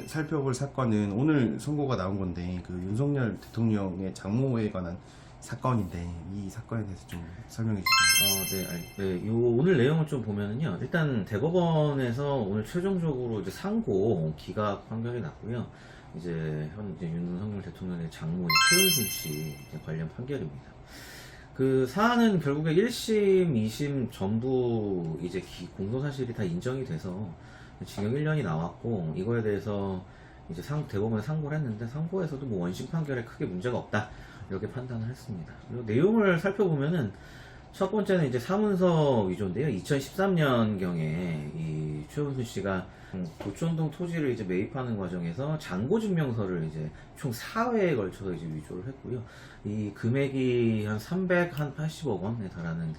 살펴볼 사건은 오늘 선고가 나온 건데 그 윤석열 대통령의 장모에 관한 사건인데 이 사건에 대해서 좀 설명해 주시면. 네, 요 오늘 내용을 좀 보면은요. 일단 대법원에서 오늘 최종적으로 이제 상고 기각 판결이 났고요. 이제 현재 윤석열 대통령의 장모 최은순 씨 이제 관련 판결입니다. 그 사안은 결국에 1심, 2심 전부 이제 공소사실이 다 인정이 돼서 징역 1년이 나왔고, 이거에 대해서 이제 대법원에 상고를 했는데, 상고에서도 뭐 원심 판결에 크게 문제가 없다 이렇게 판단을 했습니다. 그리고 내용을 살펴보면은 첫 번째는 이제 사문서 위조인데요. 2013년경에 이 최은순 씨가 도촌동 토지를 이제 매입하는 과정에서 잔고증명서를 이제 총 4회에 걸쳐서 이제 위조를 했고요. 이 금액이 한 380억 원에 달하는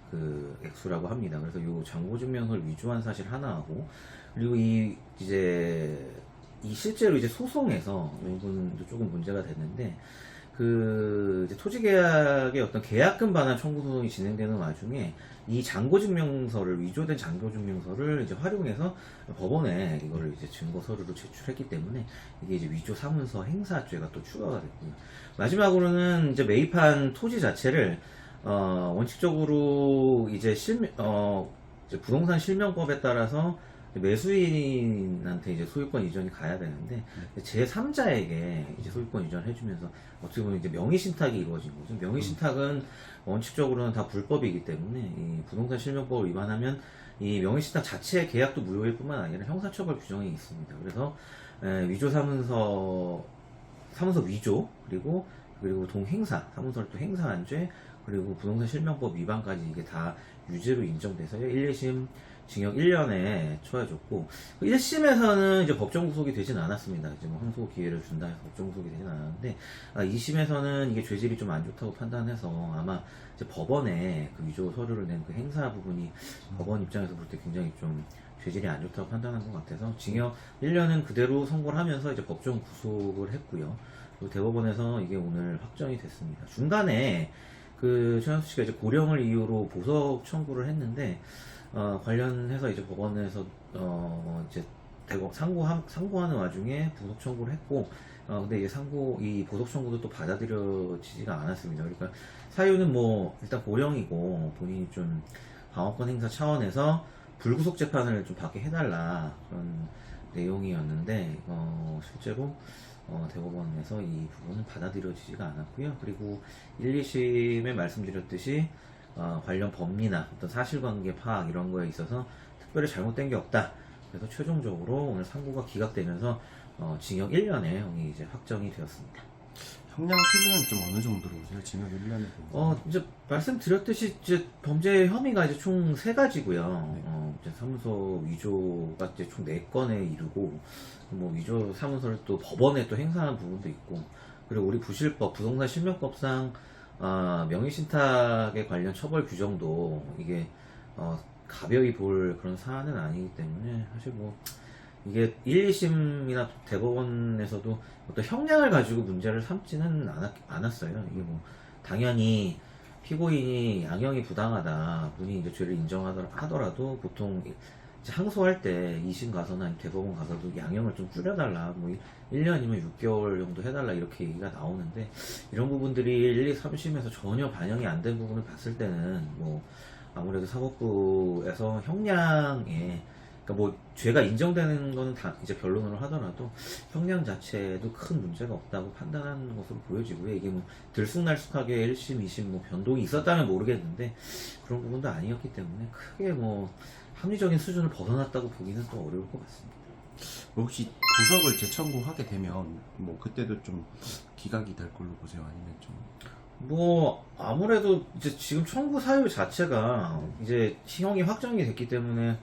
그 액수라고 합니다. 그래서 이 잔고증명서를 위조한 사실 하나하고, 그리고 실제로 이제 소송에서 이 부분도 조금 문제가 됐는데, 그 이제 토지계약의 어떤 계약금 반환 청구 소송이 진행되는 와중에 이 위조된 잔고증명서를 이제 활용해서 법원에 이거를 이제 증거 서류로 제출했기 때문에 이게 이제 위조 사문서 행사죄가 또 추가가 됐고요. 마지막으로는 이제 매입한 토지 자체를 원칙적으로 이제 이제 부동산 실명법에 따라서 매수인한테 이제 소유권 이전이 가야 되는데, 제3자에게 이제 소유권 이전을 해주면서 어떻게 보면 이제 명의신탁이 이루어진 거죠. 명의신탁은 원칙적으로는 다 불법이기 때문에 이 부동산 실명법을 위반하면 이 명의신탁 자체의 계약도 무효일 뿐만 아니라 형사처벌 규정이 있습니다. 그래서 위조 사문서 위조, 그리고 동행사, 사문서를 또 행사한 죄, 그리고 부동산 실명법 위반까지 이게 다 유죄로 인정돼서요. 1, 2심 징역 1년에 처해졌고, 1심에서는 이제 법정 구속이 되진 않았습니다. 이제 뭐 항소 기회를 준다 해서 법정 구속이 되진 않았는데, 2심에서는 이게 죄질이 좀 안 좋다고 판단해서 아마 이제 법원에 그 위조 서류를 낸 그 행사 부분이 법원 입장에서 볼 때 굉장히 좀 죄질이 안 좋다고 판단한 것 같아서 징역 1년은 그대로 선고를 하면서 이제 법정 구속을 했고요. 그리고 대법원에서 이게 오늘 확정이 됐습니다. 중간에 그 최은순 씨가 이제 고령을 이유로 보석 청구를 했는데, 관련해서 이제 법원에서 이제 상고하는 와중에 보석 청구를 했고, 근데 이제 이 보석 청구도 또 받아들여지지가 않았습니다. 그러니까 사유는 뭐 일단 고령이고 본인이 좀 방어권 행사 차원에서 불구속 재판을 좀 받게 해달라 그런 내용이었는데, 실제로 대법원에서 이 부분은 받아들여지지가 않았고요. 그리고 1, 2심에 말씀드렸듯이 관련 법리나 어떤 사실관계 파악 이런 거에 있어서 특별히 잘못된 게 없다. 그래서 최종적으로 오늘 상고가 기각되면서 징역 1년에 이제 확정이 되었습니다. 형량 수준은 좀 어느 정도로 보세요? 징역 1년에 보면. 이제 말씀드렸듯이 이제 범죄 혐의가 이제 총 3가지고요. 이제 사문서 위조가 이제 총 4건에 이르고, 뭐 위조 사문서를 또 법원에 또 행사한 부분도 있고, 그리고 우리 부동산 실명법상 명의신탁에 관련 처벌 규정도 이게 가벼이 볼 그런 사안은 아니기 때문에 사실 뭐 이게 1, 2심이나 대법원에서도 어떤 형량을 가지고 문제를 삼지는 않았어요. 이게 뭐 당연히 피고인이 양형이 부당하다, 본인이 이제 죄를 인정하더라도 보통 이제 항소할 때 2심 가서나 대법원 가서도 양형을 좀 줄여달라, 뭐 1년이면 6개월 정도 해달라 이렇게 얘기가 나오는데, 이런 부분들이 1, 2, 3심에서 전혀 반영이 안 된 부분을 봤을 때는 뭐 아무래도 사법부에서 형량에, 그러니까 뭐 죄가 인정되는 거는 다 이제 변론으로 하더라도 형량 자체도 큰 문제가 없다고 판단하는 것으로 보여지고요. 이게 뭐 들쑥날쑥하게 1심, 2심 뭐 변동이 있었다면 모르겠는데 그런 부분도 아니었기 때문에 크게 뭐 합리적인 수준을 벗어났다고 보기는 또 어려울 것 같습니다. 혹시 보석을 재청구하게 되면 뭐 그때도 좀 기각이 될 걸로 보세요? 아니면 좀 뭐 아무래도 이제 지금 청구 사유 자체가 이제 형이 확정이 됐기 때문에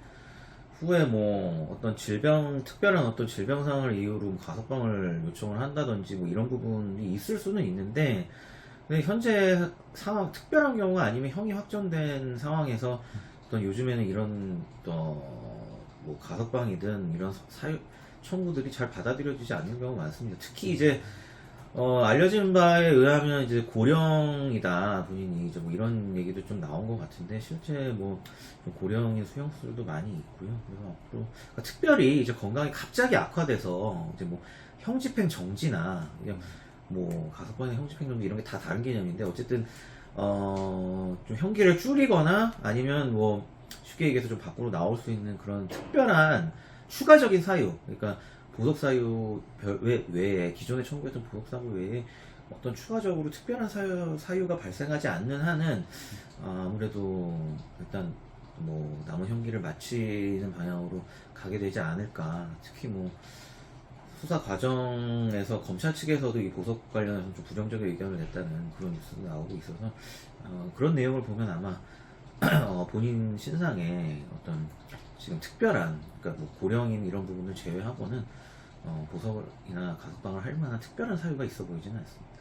후에 뭐 어떤 특별한 어떤 질병상을 이유로 가석방을 요청을 한다든지 뭐 이런 부분이 있을 수는 있는데, 근데 현재 상황, 특별한 경우가 아니면 형이 확정된 상황에서 어떤 요즘에는 이런 뭐 가석방이든 이런 청구들이 잘 받아들여지지 않는 경우가 많습니다. 특히 이제 알려진 바에 의하면 이제 고령이다 본인이 이제 뭐 이런 얘기도 좀 나온 것 같은데 실제 뭐좀 고령인 수용수들도 많이 있고요. 그래서 앞으로 그러니까 특별히 이제 건강이 갑자기 악화돼서 이제 뭐 형집행 정지나 그냥 뭐 가석방이나 형집행 정지 이런 게 다 다른 개념인데 어쨌든 좀 형기를 줄이거나 아니면 뭐 쉽게 얘기해서 좀 밖으로 나올 수 있는 그런 특별한 추가적인 사유, 그러니까 보석 사유 외에 기존에 청구했던 보석 사유 외에 어떤 추가적으로 특별한 사유가 발생하지 않는 한은 아무래도 일단 뭐 남은 형기를 마치는 방향으로 가게 되지 않을까. 특히 뭐 수사 과정에서 검찰 측에서도 이 보석 관련해서 좀 부정적인 의견을 냈다는 그런 뉴스도 나오고 있어서 그런 내용을 보면 아마 본인 신상에 어떤 지금 특별한, 그러니까 뭐 고령인 이런 부분을 제외하고는 보석이나 가석방을 할 만한 특별한 사유가 있어 보이지는 않습니다.